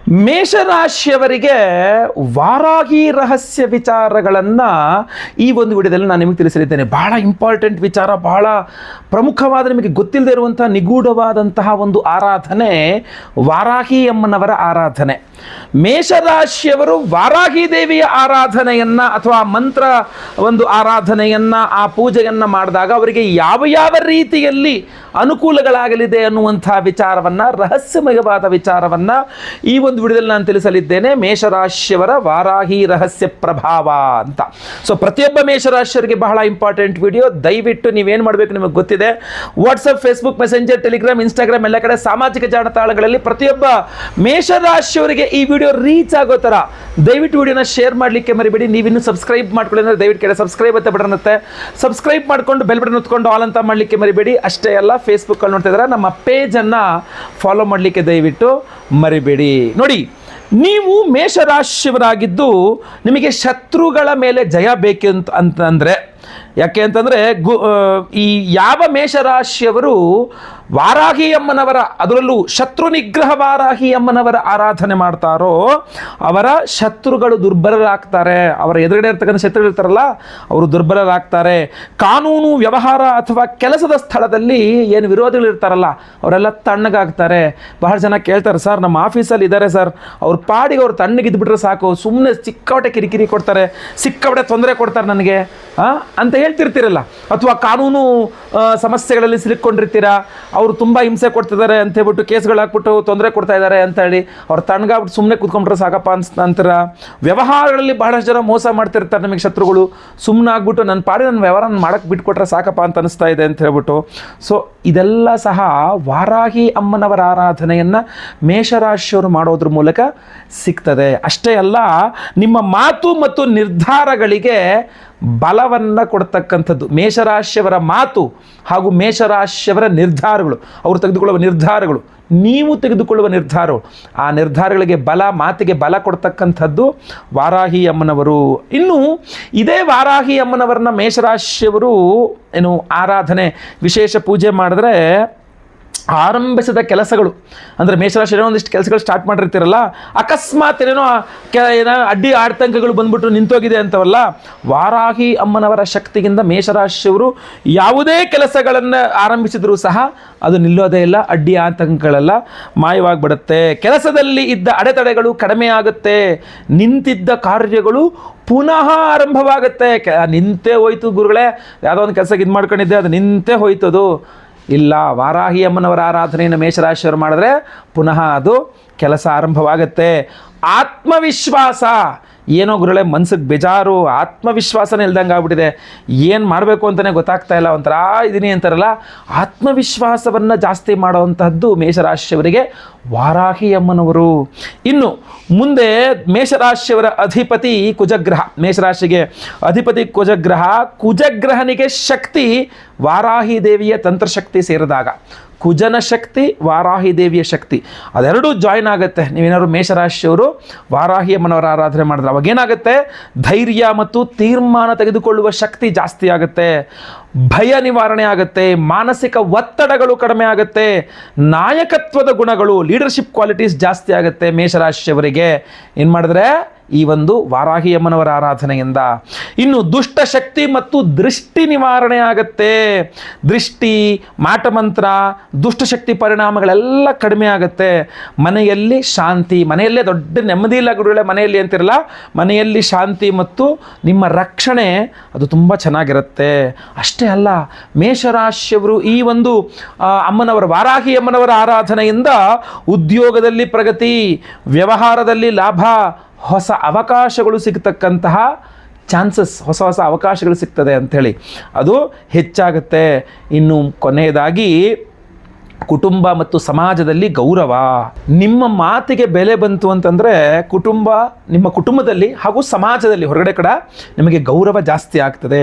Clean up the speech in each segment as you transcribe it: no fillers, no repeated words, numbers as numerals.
ಮೇಷರಾಶಿಯವರಿಗೆ ವಾರಾಹಿ ರಹಸ್ಯ ವಿಚಾರಗಳನ್ನು ಈ ಒಂದು ವಿಡಿಯೋದಲ್ಲಿ ನಾನು ನಿಮಗೆ ತಿಳಿಸಲಿದ್ದೇನೆ. ಬಹಳ ಇಂಪಾರ್ಟೆಂಟ್ ವಿಚಾರ, ಬಹಳ ಪ್ರಮುಖವಾದ, ನಿಮಗೆ ಗೊತ್ತಿಲ್ಲದೆ ಇರುವಂಥ ನಿಗೂಢವಾದಂತಹ ಒಂದು ಆರಾಧನೆ ವಾರಾಹಿ ಅಮ್ಮನವರ ಆರಾಧನೆ. ಮೇಷರಾಶಿಯವರು ವಾರಾಹಿ ದೇವಿಯ ಆರಾಧನೆಯನ್ನು ಅಥವಾ ಮಂತ್ರ ಒಂದು ಆರಾಧನೆಯನ್ನು, ಆ ಪೂಜೆಯನ್ನು ಮಾಡಿದಾಗ ಅವರಿಗೆ ಯಾವ ಯಾವ ರೀತಿಯಲ್ಲಿ ಅನುಕೂಲಗಳಾಗಲಿದೆ ಅನ್ನುವಂಥ ವಿಚಾರವನ್ನು, ರಹಸ್ಯಮಯವಾದ ವಿಚಾರವನ್ನು ಈ ಒಂದು ವಿಡಿಯೋದಲ್ಲಿ ನಾನು ತಿಳಿಸಲಿದ್ದೇನೆ. ಮೇಷರಾಶಿಯವರ ವಾರಾಹಿ ರಹಸ್ಯ ಪ್ರಭಾವ ಅಂತ. ಸೊ ಪ್ರತಿಯೊಬ್ಬ ಮೇಷರಾಶಿಯವರಿಗೆ ಬಹಳ ಇಂಪಾರ್ಟೆಂಟ್ ವಿಡಿಯೋ. ದಯವಿಟ್ಟು ನೀವೇನು ಮಾಡಬೇಕು ನಿಮಗೆ ಗೊತ್ತಿದೆ. WhatsApp, Facebook, messenger, Telegram, Instagram ಎಲ್ಲ ಕಡೆ ಸಾಮಾಜಿಕ ಜಾಲತಾಣಗಳಲ್ಲಿ ಪ್ರತಿಯೊಬ್ಬ ಮೇಷರಾಶಿಯವರಿಗೆ ಈ ವಿಡಿಯೋ ರೀಚ್ ಆಗೋ ಥರ ದಯವಿಟ್ಟು ವಿಡಿಯೋನ ಶೇರ್ ಮಾಡಲಿಕ್ಕೆ ಮರಿಬೇಡಿ. ನೀವಿನ್ನೂ ಸಬ್ಸ್ಕ್ರೈಬ್ ಮಾಡ್ಕೊಳ್ಳಿ ಅಂದರೆ ದಯವಿಟ್ಟು ಕೆಳಗೆ ಸಬ್ಸ್ಕ್ರೈಬ್ ಅಂತ ಬಟನ್ ಇರುತ್ತೆ, ಸಬ್ಸ್ಕ್ರೈಬ್ ಮಾಡಿಕೊಂಡು ಬೆಲ್ ಬಟನ್ ಹೊತ್ಕೊಂಡು ಆಲ್ ಅಂತ ಮಾಡಲಿಕ್ಕೆ ಮರಿಬೇಡಿ. ಅಷ್ಟೇ ಅಲ್ಲ, ಫೇಸ್ಬುಕ್ಕಲ್ಲಿ ನೋಡ್ತಾ ಇದ್ದಾರೆ, ನಮ್ಮ ಪೇಜನ್ನು ಫಾಲೋ ಮಾಡಲಿಕ್ಕೆ ದಯವಿಟ್ಟು ಮರಿಬೇಡಿ. ನೋಡಿ, ನೀವು ಮೇಷರಾಶಿಯವರಾಗಿದ್ದು ನಿಮಗೆ ಶತ್ರುಗಳ ಮೇಲೆ ಜಯ ಬೇಕು ಅಂತಂದರೆ, ಯಾಕೆ ಅಂತಂದರೆ ಈ ಯಾವ ಮೇಷರಾಶಿಯವರು ವಾರಾಹಿ ಅಮ್ಮನವರ, ಅದರಲ್ಲೂ ಶತ್ರು ನಿಗ್ರಹ ವಾರಾಹಿ ಅಮ್ಮನವರ ಆರಾಧನೆ ಮಾಡ್ತಾರೋ ಅವರ ಶತ್ರುಗಳು ದುರ್ಬಲರಾಗ್ತಾರೆ. ಅವರ ಎದುರುಗಡೆ ಇರ್ತಕ್ಕಂಥ ಶತ್ರುಗಳು ಇರ್ತಾರಲ್ಲ, ಅವರು ದುರ್ಬಲರಾಗ್ತಾರೆ. ಕಾನೂನು, ವ್ಯವಹಾರ ಅಥವಾ ಕೆಲಸದ ಸ್ಥಳದಲ್ಲಿ ಏನು ವಿರೋಧಿಗಳು ಇರ್ತಾರಲ್ಲ ಅವರೆಲ್ಲ ತಣ್ಣಗಾಗ್ತಾರೆ. ಬಹಳ ಜನ ಕೇಳ್ತಾರೆ, ಸರ್ ನಮ್ಮ ಆಫೀಸಲ್ಲಿ ಇದ್ದಾರೆ ಸರ್, ಅವ್ರ ಪಾಡಿಗೆ ಅವ್ರು ತಣ್ಣಗಿದ್ಬಿಟ್ರೆ ಸಾಕು, ಸುಮ್ಮನೆ ಸಿಕ್ಕಾಪಟ್ಟೆ ಕಿರಿಕಿರಿ ಕೊಡ್ತಾರೆ, ಸಿಕ್ಕಾಪಟ್ಟೆ ತೊಂದರೆ ಕೊಡ್ತಾರೆ ನನಗೆ ಅಂತ ಹೇಳ್ತಿರ್ತೀರಲ್ಲ. ಅಥವಾ ಕಾನೂನು ಸಮಸ್ಯೆಗಳಲ್ಲಿ ಸಿಲುಕೊಂಡಿರ್ತೀರಾ, ಅವರು ತುಂಬ ಹಿಂಸೆ ಕೊಡ್ತಿದ್ದಾರೆ ಅಂತ ಹೇಳ್ಬಿಟ್ಟು ಕೇಸ್ಗಳು ಹಾಕ್ಬಿಟ್ಟು ತೊಂದರೆ ಕೊಡ್ತಾ ಇದ್ದಾರೆ ಅಂತ ಹೇಳಿ ಅವ್ರು ತಣ್ಣಗಾಗ್ಬಿಟ್ಟು ಸುಮ್ಮನೆ ಕೂತ್ಕೊಂಡ್ರೆ ಸಾಕಪ್ಪ ಅಂತೀರ. ವ್ಯವಹಾರಗಳಲ್ಲಿ ಬಹಳಷ್ಟು ಜನ ಮೋಸ ಮಾಡ್ತಿರ್ತಾರೆ ನಿಮಗೆ ಶತ್ರುಗಳು. ಸುಮ್ಮನೆ ಆಗ್ಬಿಟ್ಟು ನನ್ನ ಪಾಡಿ ನನ್ನ ವ್ಯವಹಾರ ಮಾಡೋಕ್ಕೆ ಬಿಟ್ಕೊಟ್ರೆ ಸಾಕಪ್ಪ ಅಂತ ಅನಿಸ್ತಾ ಇದೆ ಅಂತ ಹೇಳ್ಬಿಟ್ಟು. ಸೊ ಇದೆಲ್ಲ ಸಹ ವಾರಾಹಿ ಅಮ್ಮನವರ ಆರಾಧನೆಯನ್ನು ಮೇಷರಾಶಿಯವರು ಮಾಡೋದ್ರ ಮೂಲಕ ಸಿಗ್ತದೆ. ಅಷ್ಟೇ ಅಲ್ಲ, ನಿಮ್ಮ ಮಾತು ಮತ್ತು ನಿರ್ಧಾರಗಳಿಗೆ ಬಲವನ್ನು ಕೊಡ್ತಕ್ಕಂಥದ್ದು ಮೇಷರಾಶಿಯವರ ಮಾತು ಹಾಗೂ ಮೇಷರಾಶಿಯವರ ನಿರ್ಧಾರಗಳು, ಅವರು ತೆಗೆದುಕೊಳ್ಳುವ ನಿರ್ಧಾರಗಳು, ನೀವು ತೆಗೆದುಕೊಳ್ಳುವ ನಿರ್ಧಾರಗಳು, ಆ ನಿರ್ಧಾರಗಳಿಗೆ ಬಲ, ಮಾತಿಗೆ ಬಲ ಕೊಡ್ತಕ್ಕಂಥದ್ದು ವಾರಾಹಿ ಅಮ್ಮನವರು. ಇನ್ನು ಇದೇ ವಾರಾಹಿ ಅಮ್ಮನವರನ್ನ ಮೇಷರಾಶಿಯವರು ಏನು ಆರಾಧನೆ, ವಿಶೇಷ ಪೂಜೆ ಮಾಡಿದ್ರೆ ಆರಂಭಿಸಿದ ಕೆಲಸಗಳು, ಅಂದರೆ ಮೇಷರಾಶಿ ಏನೋ ಒಂದಿಷ್ಟು ಕೆಲಸಗಳು ಸ್ಟಾರ್ಟ್ ಮಾಡಿರ್ತೀರಲ್ಲ, ಅಕಸ್ಮಾತ್ ಏನೋ ಅಡ್ಡಿ ಆತಂಕಗಳು ಬಂದ್ಬಿಟ್ಟು ನಿಂತೋಗಿದೆ ಅಂತವಲ್ಲ, ವಾರಾಹಿ ಅಮ್ಮನವರ ಶಕ್ತಿಯಿಂದ ಮೇಷರಾಶಿಯವರು ಯಾವುದೇ ಕೆಲಸಗಳನ್ನು ಆರಂಭಿಸಿದರೂ ಸಹ ಅದು ನಿಲ್ಲೋದೇ ಇಲ್ಲ. ಅಡ್ಡಿ ಆತಂಕಗಳೆಲ್ಲ ಮಾಯವಾಗಿಬಿಡುತ್ತೆ. ಕೆಲಸದಲ್ಲಿ ಇದ್ದ ಅಡೆತಡೆಗಳು ಕಡಿಮೆ ಆಗುತ್ತೆ. ನಿಂತಿದ್ದ ಕಾರ್ಯಗಳು ಪುನಃ ಆರಂಭವಾಗುತ್ತೆ. ನಿಂತೇ ಹೋಯ್ತು ಗುರುಗಳೇ, ಯಾವುದೋ ಒಂದು ಕೆಲಸಕ್ಕೆ ಇದು ಮಾಡ್ಕೊಂಡಿದ್ದೆ, ಅದು ನಿಂತೇ ಹೋಯ್ತದು. ಇಲ್ಲ, ವಾರಾಹಿ ಅಮ್ಮನವರ ಆರಾಧನೆಯನ್ನು ಮೇಷರಾಶಿಯವರು ಮಾಡಿದ್ರೆ ಪುನಃ ಅದು ಕೆಲಸ ಆರಂಭವಾಗುತ್ತೆ. ಆತ್ಮವಿಶ್ವಾಸ, ಏನೋ ಗುರುಗಳೇ ಮನ್ಸಿಗೆ ಬೇಜಾರು, ಆತ್ಮವಿಶ್ವಾಸನೇ ಇಲ್ದಂಗೆ ಆಗ್ಬಿಟ್ಟಿದೆ, ಏನು ಮಾಡಬೇಕು ಅಂತಲೇ ಗೊತ್ತಾಗ್ತಾ ಇಲ್ಲ, ಒಂಥರ ಇದೀನಿ ಅಂತಾರಲ್ಲ, ಆತ್ಮವಿಶ್ವಾಸವನ್ನು ಜಾಸ್ತಿ ಮಾಡುವಂತಹದ್ದು ಮೇಷರಾಶಿಯವರಿಗೆ ವಾರಾಹಿ ಅಮ್ಮನವರು. ಇನ್ನು ಮುಂದೆ ಮೇಷರಾಶಿಯವರ ಅಧಿಪತಿ ಕುಜಗ್ರಹ, ಮೇಷರಾಶಿಗೆ ಅಧಿಪತಿ ಕುಜಗ್ರಹ. ಕುಜಗ್ರಹನಿಗೆ ಶಕ್ತಿ ವಾರಾಹಿ ದೇವಿಯ ತಂತ್ರಶಕ್ತಿ ಸೇರಿದಾಗ, ಕುಜನ ಶಕ್ತಿ, ವಾರಾಹಿ ದೇವಿಯ ಶಕ್ತಿ ಅದೆರಡೂ ಜಾಯ್ನ್ ಆಗುತ್ತೆ. ನೀವೇನಾದ್ರು ಮೇಷರಾಶಿಯವರು ವಾರಾಹಿ ಅಮ್ಮನವರ ಆರಾಧನೆ ಮಾಡಿದ್ರೆ ಅವಾಗೇನಾಗುತ್ತೆ, ಧೈರ್ಯ ಮತ್ತು ತೀರ್ಮಾನ ತೆಗೆದುಕೊಳ್ಳುವ ಶಕ್ತಿ ಜಾಸ್ತಿ ಆಗುತ್ತೆ, ಭಯ ನಿವಾರಣೆ ಆಗುತ್ತೆ, ಮಾನಸಿಕ ಒತ್ತಡಗಳು ಕಡಿಮೆ ಆಗುತ್ತೆ, ನಾಯಕತ್ವದ ಗುಣಗಳು, ಲೀಡರ್ಶಿಪ್ ಕ್ವಾಲಿಟೀಸ್ ಜಾಸ್ತಿ ಆಗುತ್ತೆ ಮೇಷರಾಶಿಯವರಿಗೆ ಏನು ಮಾಡಿದ್ರೆ ಈ ಒಂದು ವಾರಾಹಿ ಅಮ್ಮನವರ ಆರಾಧನೆಯಿಂದ. ಇನ್ನು ದುಷ್ಟ ಶಕ್ತಿ ಮತ್ತು ದೃಷ್ಟಿ ನಿವಾರಣೆ ಆಗುತ್ತೆ. ದೃಷ್ಟಿ, ಮಾಟಮಂತ್ರ, ದುಷ್ಟಶಕ್ತಿ ಪರಿಣಾಮಗಳೆಲ್ಲ ಕಡಿಮೆ ಆಗುತ್ತೆ. ಮನೆಯಲ್ಲಿ ಶಾಂತಿ, ಮನೆಯಲ್ಲೇ ದೊಡ್ಡ ನೆಮ್ಮದಿ ಇಲ್ಲ ಗುರುಗಳೇ ಮನೆಯಲ್ಲಿ ಅಂತಿರಲ್ಲ, ಮನೆಯಲ್ಲಿ ಶಾಂತಿ ಮತ್ತು ನಿಮ್ಮ ರಕ್ಷಣೆ ಅದು ತುಂಬ ಚೆನ್ನಾಗಿರುತ್ತೆ. ಅಷ್ಟೇ ಅಲ್ಲ, ಮೇಷರಾಶಿಯವರು ಈ ಒಂದು ಅಮ್ಮನವರ, ವಾರಾಹಿ ಅಮ್ಮನವರ ಆರಾಧನೆಯಿಂದ ಉದ್ಯೋಗದಲ್ಲಿ ಪ್ರಗತಿ, ವ್ಯವಹಾರದಲ್ಲಿ ಲಾಭ, ಹೊಸ ಅವಕಾಶಗಳು ಸಿಗ್ತಕ್ಕಂತಹ ಚಾನ್ಸಸ್, ಹೊಸ ಹೊಸ ಅವಕಾಶಗಳು ಸಿಗ್ತದೆ ಅಂಥೇಳಿ ಅದು ಹೆಚ್ಚಾಗುತ್ತೆ. ಇನ್ನು ಕೊನೆಯದಾಗಿ ಕುಟುಂಬ ಮತ್ತು ಸಮಾಜದಲ್ಲಿ ಗೌರವ. ನಿಮ್ಮ ಮಾತಿಗೆ ಬೆಲೆ ಬಂತು ಅಂತಂದರೆ ಕುಟುಂಬ, ನಿಮ್ಮ ಕುಟುಂಬದಲ್ಲಿ ಹಾಗೂ ಸಮಾಜದಲ್ಲಿ ಹೊರಗಡೆ ಕಡೆ ನಿಮಗೆ ಗೌರವ ಜಾಸ್ತಿ ಆಗ್ತದೆ,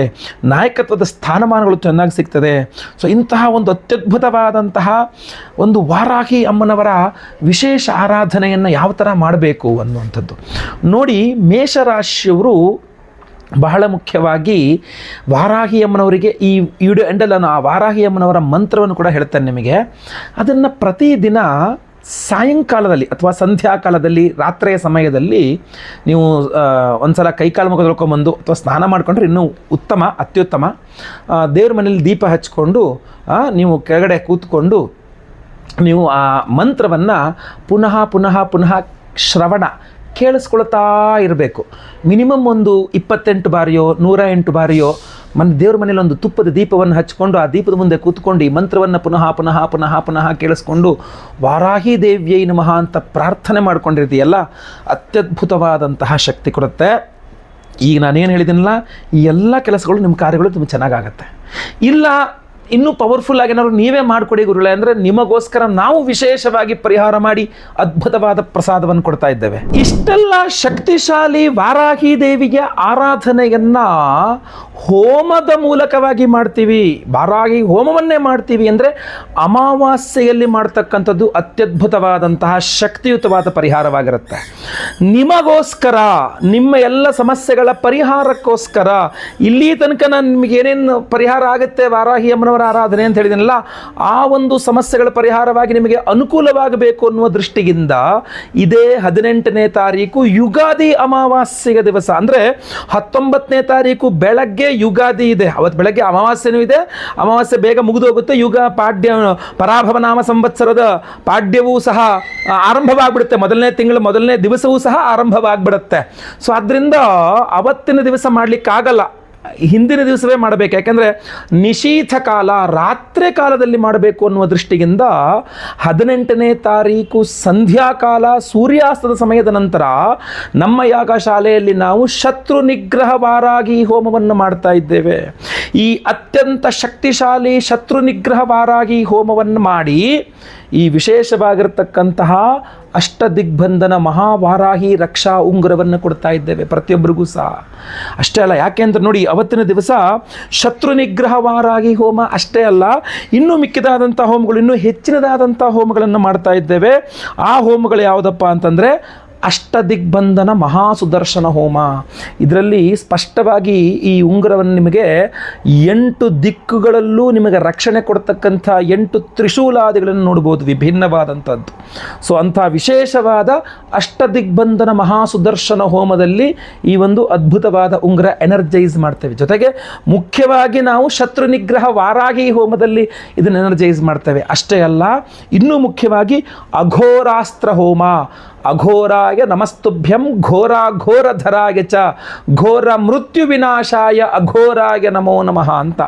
ನಾಯಕತ್ವದ ಸ್ಥಾನಮಾನಗಳು ಚೆನ್ನಾಗಿ ಸಿಗ್ತದೆ. ಸೊ ಇಂತಹ ಒಂದು ಅತ್ಯದ್ಭುತವಾದಂತಹ ಒಂದು ವಾರಾಹಿ ಅಮ್ಮನವರ ವಿಶೇಷ ಆರಾಧನೆಯನ್ನು ಯಾವ ಥರ ಮಾಡಬೇಕು ಅನ್ನುವಂಥದ್ದು ನೋಡಿ. ಮೇಷರಾಶಿಯವರು ಬಹಳ ಮುಖ್ಯವಾಗಿ ವಾರಾಹಿ ಅಮ್ಮನವರಿಗೆ ಈ ವಿಡಿಯೋ ಎಂಡಲ್ಲಿ ನಾನು ಆ ವಾರಾಹಿ ಅಮ್ಮನವರ ಮಂತ್ರವನ್ನು ಕೂಡ ಹೇಳ್ತೇನೆ ನಿಮಗೆ. ಅದನ್ನು ಪ್ರತಿದಿನ ಸಾಯಂಕಾಲದಲ್ಲಿ ಅಥವಾ ಸಂಧ್ಯಾಕಾಲದಲ್ಲಿ ರಾತ್ರಿಯ ಸಮಯದಲ್ಲಿ ನೀವು ಒಂದು ಸಲ ಕೈಕಾಲು ಮುಖ ತೊಳ್ಕೊಂಬಂದು ಅಥವಾ ಸ್ನಾನ ಮಾಡಿಕೊಂಡ್ರೆ ಇನ್ನೂ ಉತ್ತಮ, ಅತ್ಯುತ್ತಮ. ದೇವ್ರ ಮನೇಲಿ ದೀಪ ಹಚ್ಕೊಂಡು ನೀವು ಕೆಳಗಡೆ ಕೂತ್ಕೊಂಡು ನೀವು ಆ ಮಂತ್ರವನ್ನು ಪುನಃ ಪುನಃ ಪುನಃ ಶ್ರವಣ ಕೇಳಿಸ್ಕೊಳ್ತಾ ಇರಬೇಕು. ಮಿನಿಮಮ್ ಒಂದು 28 ಬಾರಿಯೋ 108 ಬಾರಿಯೋ ದೇವ್ರ ಮನೇಲಿ ಒಂದು ತುಪ್ಪದ ದೀಪವನ್ನು ಹಚ್ಕೊಂಡು ಆ ದೀಪದ ಮುಂದೆ ಕೂತ್ಕೊಂಡು ಈ ಮಂತ್ರವನ್ನು ಪುನಃ ಪುನಃ ಪುನಃ ಪುನಃ ಕೇಳಿಸ್ಕೊಂಡು ವಾರಾಹಿ ದೇವ್ಯೈ ನಮಃ ಅಂತ ಪ್ರಾರ್ಥನೆ ಮಾಡ್ಕೊಂಡಿರ್ತೀಯಲ್ಲ, ಅತ್ಯದ್ಭುತವಾದಂತಹ ಶಕ್ತಿ ಕೊಡುತ್ತೆ. ಈಗ ನಾನೇನು ಹೇಳಿದ್ದೀನಲ್ಲ, ಈ ಎಲ್ಲ ಕೆಲಸಗಳು ನಿಮ್ಮ ಕಾರ್ಯಗಳು ತುಂಬ ಚೆನ್ನಾಗಾಗತ್ತೆ. ಇಲ್ಲ ಇನ್ನೂ ಪವರ್ಫುಲ್ ಆಗಿ ಏನಾದ್ರು ನೀವೇ ಮಾಡಿಕೊಡಿ ಗುರುಗಳೇ ಅಂದರೆ ನಿಮಗೋಸ್ಕರ ನಾವು ವಿಶೇಷವಾಗಿ ಪರಿಹಾರ ಮಾಡಿ ಅದ್ಭುತವಾದ ಪ್ರಸಾದವನ್ನು ಕೊಡ್ತಾ ಇದ್ದೇವೆ. ಇಷ್ಟೆಲ್ಲ ಶಕ್ತಿಶಾಲಿ ವಾರಾಹಿ ದೇವಿಗೆ ಆರಾಧನೆಯನ್ನು ಹೋಮದ ಮೂಲಕವಾಗಿ ಮಾಡ್ತೀವಿ. ವಾರಾಹಿ ಹೋಮವನ್ನೇ ಮಾಡ್ತೀವಿ ಅಂದರೆ ಅಮಾವಾಸ್ಯೆಯಲ್ಲಿ ಮಾಡ್ತಕ್ಕಂಥದ್ದು ಅತ್ಯದ್ಭುತವಾದಂತಹ ಶಕ್ತಿಯುತವಾದ ಪರಿಹಾರವಾಗಿರುತ್ತೆ. ನಿಮಗೋಸ್ಕರ, ನಿಮ್ಮ ಎಲ್ಲ ಸಮಸ್ಯೆಗಳ ಪರಿಹಾರಕ್ಕೋಸ್ಕರ ಇಲ್ಲಿ ತನಕ ನಾನು ನಿಮಗೆ ಏನೇನು ಪರಿಹಾರ ಆಗುತ್ತೆ ವಾರಾಹಿ ಅಮ್ಮನವರ ಆರಾಧನೆ ಅಂತ ಹೇಳಿದನಲ್ಲ, ಆ ಒಂದು ಸಮಸ್ಯೆಗಳ ಪರಿಹಾರವಾಗಿ ನಿಮಗೆ ಅನುಕೂಲವಾಗಬೇಕು ಅನ್ನುವ ದೃಷ್ಟಿಯಿಂದ ಇದೇ 18ನೇ ತಾರೀಕು ಯುಗಾದಿ ಅಮಾವಾಸ್ಯೆಯ ದಿವಸ ಅಂದರೆ 19ನೇ ತಾರೀಕು ಬೆಳಗ್ಗೆ ಯುಗಾದಿ ಇದೆ. ಅವತ್ತು ಬೆಳಗ್ಗೆ ಅಮಾವಾಸ್ಯೆನೂ ಇದೆ, ಅಮಾವಾಸ್ಯೆ ಬೇಗ ಮುಗಿದೋಗುತ್ತೆ. ಯುಗ ಪಾಡ್ಯ ಪರಾಭವ ನಾಮ ಸಂವತ್ಸರದ ಪಾಡ್ಯವೂ ಸಹ ಆರಂಭವಾಗ್ಬಿಡುತ್ತೆ. ಮೊದಲನೇ ತಿಂಗಳು ಮೊದಲನೇ ದಿವಸವೂ ಸಹ ಆರಂಭವಾಗ್ಬಿಡುತ್ತೆ. ಸೊ ಆದ್ದರಿಂದ ಅವತ್ತಿನ ದಿವಸ ಮಾಡಲಿಕ್ಕಾಗಲ್ಲ, ಹಿಂದಿನ ದಿವಸವೇ ಮಾಡಬೇಕು. ಯಾಕೆಂದರೆ ನಿಶೀಥ ಕಾಲ, ರಾತ್ರಿ ಕಾಲದಲ್ಲಿ ಮಾಡಬೇಕು ಅನ್ನುವ ದೃಷ್ಟಿಯಿಂದ 18ನೇ ತಾರೀಕು ಸಂಧ್ಯಾಕಾಲ ಸೂರ್ಯಾಸ್ತದ ಸಮಯದ ನಂತರ ನಮ್ಮ ಯಾಗಶಾಲೆಯಲ್ಲಿ ನಾವು ಶತ್ರು ನಿಗ್ರಹ ವಾರಾಗಿ ಹೋಮವನ್ನು ಮಾಡ್ತಾ ಇದ್ದೇವೆ. ಈ ಅತ್ಯಂತ ಶಕ್ತಿಶಾಲಿ ಶತ್ರು ನಿಗ್ರಹ ವಾರಾಗಿ ಹೋಮವನ್ನು ಮಾಡಿ ಈ ವಿಶೇಷವಾಗಿರತಕ್ಕಂತಹ ಅಷ್ಟದಿಗ್ಬಂಧನ ಮಹಾವಾರಾಹಿ ರಕ್ಷಾ ಉಂಗುರವನ್ನು ಕೊಡ್ತಾ ಇದ್ದೇವೆ ಪ್ರತಿಯೊಬ್ಬರಿಗೂ ಸಹ. ಅಷ್ಟೇ ಅಲ್ಲ, ಯಾಕೆ ಅಂತ ನೋಡಿ, ಅವತ್ತಿನ ದಿವಸ ಶತ್ರು ನಿಗ್ರಹ ವಾರಾಗಿ ಹೋಮ ಅಷ್ಟೇ ಅಲ್ಲ, ಇನ್ನೂ ಮಿಕ್ಕಿದಾದಂಥ ಹೋಮಗಳು, ಇನ್ನೂ ಹೆಚ್ಚಿನದಾದಂಥ ಹೋಮಗಳನ್ನು ಮಾಡ್ತಾ ಇದ್ದೇವೆ. ಆ ಹೋಮಗಳು ಯಾವುದಪ್ಪ ಅಂತಂದರೆ ಅಷ್ಟದಿಗ್ಬಂಧನ ಮಹಾಸುದರ್ಶನ ಹೋಮ. ಇದರಲ್ಲಿ ಸ್ಪಷ್ಟವಾಗಿ ಈ ಉಂಗುರವನ್ನು ನಿಮಗೆ 8 ದಿಕ್ಕುಗಳಲ್ಲೂ ನಿಮಗೆ ರಕ್ಷಣೆ ಕೊಡ್ತಕ್ಕಂಥ 8 ತ್ರಿಶೂಲಾದಿಗಳನ್ನು ನೋಡ್ಬೋದು, ವಿಭಿನ್ನವಾದಂಥದ್ದು. ಸೊ ಅಂಥ ವಿಶೇಷವಾದ ಅಷ್ಟದಿಗ್ಬಂಧನ ಮಹಾಸುದರ್ಶನ ಹೋಮದಲ್ಲಿ ಈ ಒಂದು ಅದ್ಭುತವಾದ ಉಂಗುರ ಎನರ್ಜೈಸ್ ಮಾಡ್ತೇವೆ. ಜೊತೆಗೆ ಮುಖ್ಯವಾಗಿ ನಾವು ಶತ್ರು ನಿಗ್ರಹ ವಾರಾಗಿ ಹೋಮದಲ್ಲಿ ಇದನ್ನು ಎನರ್ಜೈಸ್ ಮಾಡ್ತೇವೆ. ಅಷ್ಟೇ ಅಲ್ಲ, ಇನ್ನೂ ಮುಖ್ಯವಾಗಿ ಅಘೋರಾಸ್ತ್ರ ಹೋಮ. ಅಘೋರಾಯ ನಮಸ್ತುಭ್ಯಂ ಘೋರಾಘೋರಧರಾಯ ಚ ಘೋರ ಮೃತ್ಯು ವಿನಾಶಾಯ ಅಘೋರಾಯ ನಮೋ ನಮಃ ಅಂತ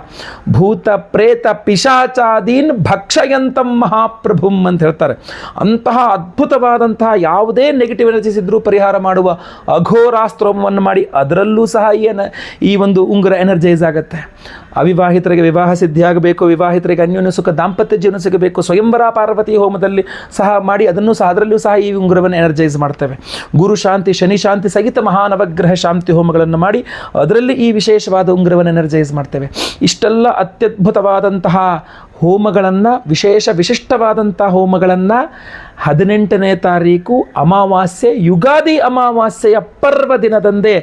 ಭೂತ ಪ್ರೇತ ಪಿಶಾಚಾದೀನ್ ಭಕ್ಷಯಂತಂ ಮಹಾಪ್ರಭುಂ ಅಂತ ಹೇಳ್ತಾರೆ. ಅಂತಹ ಅದ್ಭುತವಾದಂತಹ ಯಾವುದೇ ನೆಗೆಟಿವ್ ಎನರ್ಜೀಸ್ ಇದ್ದರೂ ಪರಿಹಾರ ಮಾಡುವ ಅಘೋರಾಸ್ತ್ರೋಮವನ್ನು ಮಾಡಿ ಅದರಲ್ಲೂ ಸಹ ಈ ಒಂದು ಉಂಗುರ ಎನರ್ಜೈಸ್ ಆಗುತ್ತೆ. ಅವಿವಾಹಿತರಿಗೆ ವಿವಾಹ ಸಿದ್ಧಿಯಾಗಬೇಕು, ವಿವಾಹಿತರಿಗೆ ಅನ್ಯೋನ್ಯ ಸುಖ ದಾಂಪತ್ಯ ಜೀವನ ಸಿಗಬೇಕು, ಸ್ವಯಂವರ ಪಾರ್ವತಿ ಹೋಮದಲ್ಲಿ ಸಹ ಮಾಡಿ ಅದರಲ್ಲೂ ಸಹ ಈ ಉಂಗುರವನ್ನು ಎನರ್ಜೈಸ್ ಮಾಡ್ತೇವೆ. ಗುರು ಶಾಂತಿ, ಶನಿ ಶಾಂತಿ ಸಹಿತ ಮಹಾನವಗ್ರಹ ಶಾಂತಿ ಹೋಮಗಳನ್ನು ಮಾಡಿ ಅದರಲ್ಲಿ ಈ ವಿಶೇಷವಾದ ಉಂಗುರವನ್ನು ಎನರ್ಜೈಸ್ ಮಾಡ್ತೇವೆ. ಇಷ್ಟೆಲ್ಲ ಅತ್ಯದ್ಭುತವಾದಂತಹ ಹೋಮಗಳನ್ನು, ವಿಶಿಷ್ಟವಾದಂಥ ಹೋಮಗಳನ್ನು 18ನೇ ತಾರೀಕು ಅಮಾವಾಸ್ಯೆ, ಯುಗಾದಿ ಅಮಾವಾಸ್ಯೆಯ ಪರ್ವ ದಿನದಂದೇ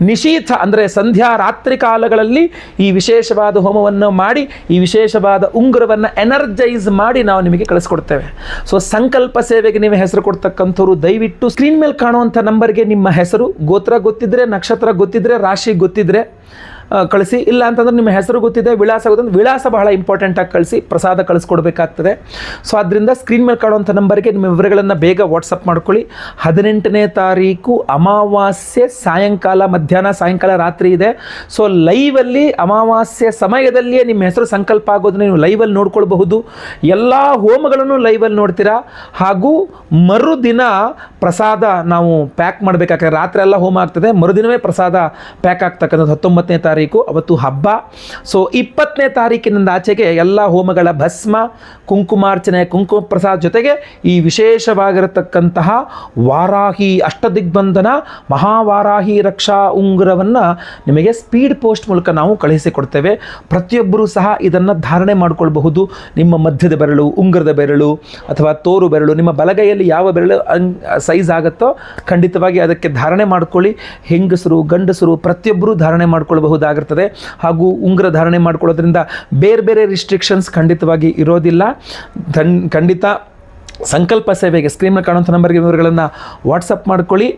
ನಿಶೀಥ ಅಂದರೆ ಸಂಧ್ಯಾ ರಾತ್ರಿ ಕಾಲಗಳಲ್ಲಿ ಈ ವಿಶೇಷವಾದ ಹೋಮವನ್ನು ಮಾಡಿ ಈ ವಿಶೇಷವಾದ ಉಂಗುರವನ್ನು ಎನರ್ಜೈಸ್ ಮಾಡಿ ನಾವು ನಿಮಗೆ ಕಳಿಸ್ಕೊಡ್ತೇವೆ. ಸೊ ಸಂಕಲ್ಪ ಸೇವೆಗೆ ನೀವು ಹೆಸರು ಕೊಡ್ತಕ್ಕಂಥವ್ರು ದಯವಿಟ್ಟು ಸ್ಕ್ರೀನ್ ಮೇಲೆ ಕಾಣುವಂಥ ನಂಬರ್ಗೆ ನಿಮ್ಮ ಹೆಸರು, ಗೋತ್ರ ಗೊತ್ತಿದ್ರೆ, ನಕ್ಷತ್ರ ಗೊತ್ತಿದ್ರೆ, ರಾಶಿ ಗೊತ್ತಿದ್ರೆ ಕಳಿಸಿ. ಇಲ್ಲ ಅಂತಂದ್ರೆ ನಿಮ್ಮ ಹೆಸರು ಗೊತ್ತಿದೆ, ವಿಳಾಸ ಗೊತ್ತಿದೆ, ವಿಳಾಸ ಬಹಳ ಇಂಪಾರ್ಟೆಂಟಾಗಿ ಕಳಿಸಿ, ಪ್ರಸಾದ ಕಳಿಸ್ಕೊಡ್ಬೇಕಾಗ್ತದೆ. ಸೊ ಆದ್ದರಿಂದ ಸ್ಕ್ರೀನ್ ಮೇಲೆ ಕಾಣುವಂಥ ನಂಬರ್ಗೆ ನಿಮ್ಮ ವಿವರಗಳನ್ನು ಬೇಗ ವಾಟ್ಸಪ್ ಮಾಡ್ಕೊಳ್ಳಿ. 18ನೇ ತಾರೀಕು ಅಮಾವಾಸ್ಯೆ ಸಾಯಂಕಾಲ, ಮಧ್ಯಾಹ್ನ ಸಾಯಂಕಾಲ ರಾತ್ರಿ ಇದೆ. ಸೊ ಲೈವಲ್ಲಿ ಅಮಾವಾಸ್ಯೆ ಸಮಯದಲ್ಲಿಯೇ ನಿಮ್ಮ ಹೆಸರು ಸಂಕಲ್ಪ ಆಗೋದನ್ನ ನೀವು ಲೈವಲ್ಲಿ ನೋಡ್ಕೊಳ್ಬಹುದು. ಎಲ್ಲ ಹೋಮಗಳನ್ನು ಲೈವಲ್ಲಿ ನೋಡ್ತೀರಾ. ಹಾಗೂ ಮರುದಿನ ಪ್ರಸಾದ ನಾವು ಪ್ಯಾಕ್ ಮಾಡಬೇಕಾಗ್ತದೆ. ರಾತ್ರಿ ಎಲ್ಲ ಹೋಮ ಆಗ್ತದೆ, ಮರುದಿನವೇ ಪ್ರಸಾದ ಪ್ಯಾಕ್ ಆಗ್ತಕ್ಕಂಥದ್ದು 19ನೇ ತಾರೀಕು, ಅವತ್ತು ಹಬ್ಬ. ಸೊ 20ನೇ ತಾರೀಕಿನಿಂದ ಆಚೆಗೆ ಎಲ್ಲ ಹೋಮಗಳ ಭಸ್ಮ, ಕುಂಕುಮಾರ್ಚನೆ, ಕುಂಕುಮ ಪ್ರಸಾದ ಜೊತೆಗೆ ಈ ವಿಶೇಷವಾಗಿರತಕ್ಕಂತಹ ವಾರಾಹಿ ಅಷ್ಟದಿಗ್ಬಂಧನ ಮಹಾವಾರಾಹಿ ರಕ್ಷಾ ಉಂಗುರವನ್ನು ನಿಮಗೆ ಸ್ಪೀಡ್ ಪೋಸ್ಟ್ ಮೂಲಕ ನಾವು ಕಳುಹಿಸಿಕೊಡ್ತೇವೆ. ಪ್ರತಿಯೊಬ್ಬರೂ ಸಹ ಇದನ್ನು ಧಾರಣೆ ಮಾಡಿಕೊಳ್ಬಹುದು. ನಿಮ್ಮ ಮಧ್ಯದ ಬೆರಳು, ಉಂಗುರದ ಬೆರಳು ಅಥವಾ ತೋರು ಬೆರಳು, ನಿಮ್ಮ ಬಲಗೈಯಲ್ಲಿ ಯಾವ ಬೆರಳು ಸೈಜ್ ಆಗುತ್ತೋ ಖಂಡಿತವಾಗಿ ಅದಕ್ಕೆ ಧಾರಣೆ ಮಾಡ್ಕೊಳ್ಳಿ. ಹೆಂಗಸರು, ಗಂಡಸರು ಪ್ರತಿಯೊಬ್ಬರೂ ಧಾರಣೆ ಮಾಡ್ಕೊಳ್ಬಹುದಾಗಿರ್ತದೆ. ಹಾಗೂ ಉಂಗುರ ಧಾರಣೆ ಮಾಡ್ಕೊಳ್ಳೋದ್ರಿಂದ ಬೇರೆ ಬೇರೆ ರಿಸ್ಟ್ರಿಕ್ಷನ್ಸ್ ಖಂಡಿತವಾಗಿ ಇರೋದಿಲ್ಲ. ಖಂಡಿತ ಸಂಕಲ್ಪ ಸೇವೆಗೆ ಸ್ಕ್ರೀನಲ್ಲಿ ಕಾಣುವಂಥ ನಂಬರ್ಗೆ ವಿವರಗಳನ್ನು ವಾಟ್ಸಪ್ ಮಾಡ್ಕೊಳ್ಳಿ.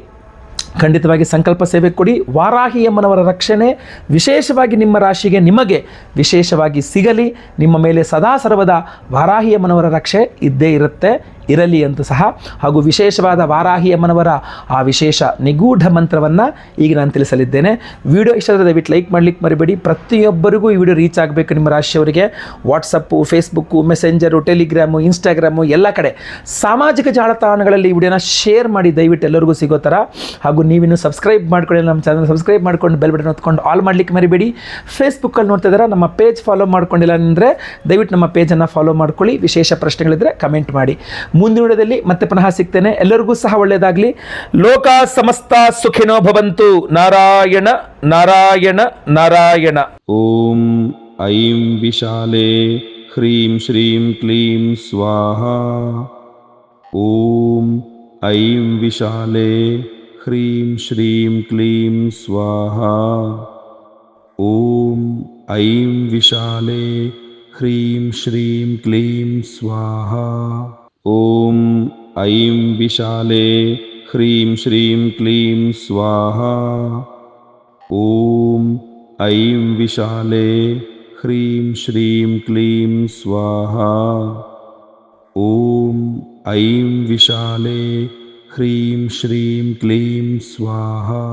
ಖಂಡಿತವಾಗಿ ಸಂಕಲ್ಪ ಸೇವೆ ಕೊಡಿ. ವಾರಾಹಿ ಅಮ್ಮನವರ ರಕ್ಷಣೆ ವಿಶೇಷವಾಗಿ ನಿಮ್ಮ ರಾಶಿಗೆ ನಿಮಗೆ ವಿಶೇಷವಾಗಿ ಸಿಗಲಿ. ನಿಮ್ಮ ಮೇಲೆ ಸದಾ ಸರ್ವದ ವಾರಾಹಿ ಅಮ್ಮನವರ ರಕ್ಷೆ ಇದ್ದೇ ಇರಲಿ ಅಂತ ಸಹ, ಹಾಗೂ ವಿಶೇಷವಾದ ವಾರಾಹಿ ಅಮ್ಮನವರ ಆ ವಿಶೇಷ ನಿಗೂಢ ಮಂತ್ರವನ್ನು ಈಗ ನಾನು ತಿಳಿಸಲಿದ್ದೇನೆ. ವಿಡಿಯೋ ಇಷ್ಟವಾದರೆ ದಯವಿಟ್ಟು ಲೈಕ್ ಮಾಡಲಿಕ್ಕೆ ಮರಿಬೇಡಿ. ಪ್ರತಿಯೊಬ್ಬರಿಗೂ ಈ ವಿಡಿಯೋ ರೀಚ್ ಆಗಬೇಕು. ನಿಮ್ಮ ರಾಶಿಯವರಿಗೆ WhatsApp, Facebook, messenger, Telegram, Instagram ಎಲ್ಲ ಕಡೆ ಸಾಮಾಜಿಕ ಜಾಲತಾಣಗಳಲ್ಲಿ ಈ ವಿಡಿಯೋನ ಶೇರ್ ಮಾಡಿ ದಯವಿಟ್ಟು ಎಲ್ಲರಿಗೂ ಸಿಗೋ ಥರ. ಹಾಗೂ ನೀವಿನ್ನು ಸಬ್ಸ್ಕ್ರೈಬ್ ಮಾಡ್ಕೊಳ್ಳಿ, ನಮ್ಮ ಚಾನಲ್ ಸಬ್ಸ್ಕ್ರೈಬ್ ಮಾಡ್ಕೊಂಡು ಬೆಲ್ ಬಟನ್ ಹೊತ್ಕೊಂಡು ಆಲ್ ಮಾಡಲಿಕ್ಕೆ ಮರಿಬೇಡಿ. ಫೇಸ್ಬುಕ್ಕಲ್ಲಿ ನೋಡ್ತಾ ಇದ್ದಾರೆ, ನಮ್ಮ ಪೇಜ್ ಫಾಲೋ ಮಾಡ್ಕೊಂಡಿಲ್ಲ ಅಂದರೆ ದಯವಿಟ್ಟು ನಮ್ಮ ಪೇಜನ್ನು ಫಾಲೋ ಮಾಡ್ಕೊಳ್ಳಿ. ವಿಶೇಷ ಪ್ರಶ್ನೆಗಳಿದ್ದರೆ ಕಮೆಂಟ್ ಮಾಡಿ. ಮುಂದಿನ ವಿಡಿಯೋದಲ್ಲಿ ಮತ್ತೆ ಪುನಃ ಸಿಗ್ತೇನೆ. ಎಲ್ಲರಿಗೂ ಸಹ ಒಳ್ಳೆಯದಾಗಲಿ. ಲೋಕ ಸಮಸ್ತ ಸುಖಿನೋ ಭವಂತು. ನಾರಾಯಣ ನಾರಾಯಣ ನಾರಾಯಣ. ಓಂ ಐಂ ವಿಶಾಲೆ ಹ್ರೀಂ ಶ್ರೀಂ ಕ್ಲೀಂ ಸ್ವಾಹಾ. ಓಂ ಐಂ ವಿಶಾಲೆ ಹ್ರೀಂ ಶ್ರೀಂ ಕ್ಲೀಂ ಸ್ವಾಹಾ. ಓಂ ಐಂ ವಿಶಾಲೆ ಹ್ರೀಂ ಶ್ರೀಂ ಕ್ಲೀಂ ಸ್ವಾಹಾ. ಓಂ ಐಂ ವಿಶಾಲೆ ಹ್ರೀಂ ಶ್ರೀಂ ಕ್ಲೀಂ ಸ್ವಾಹಾ. ಓಂ ಐಂ ವಿಶಾಲೆ ಹ್ರೀಂ ಶ್ರೀಂ ಕ್ಲೀಂ ಸ್ವಾಹಾ. ಓಂ ಐಂ ವಿಶಾಲೆ ಹ್ರೀಂ ಶ್ರೀಂ ಕ್ಲೀಂ ಸ್ವಾಹಾ.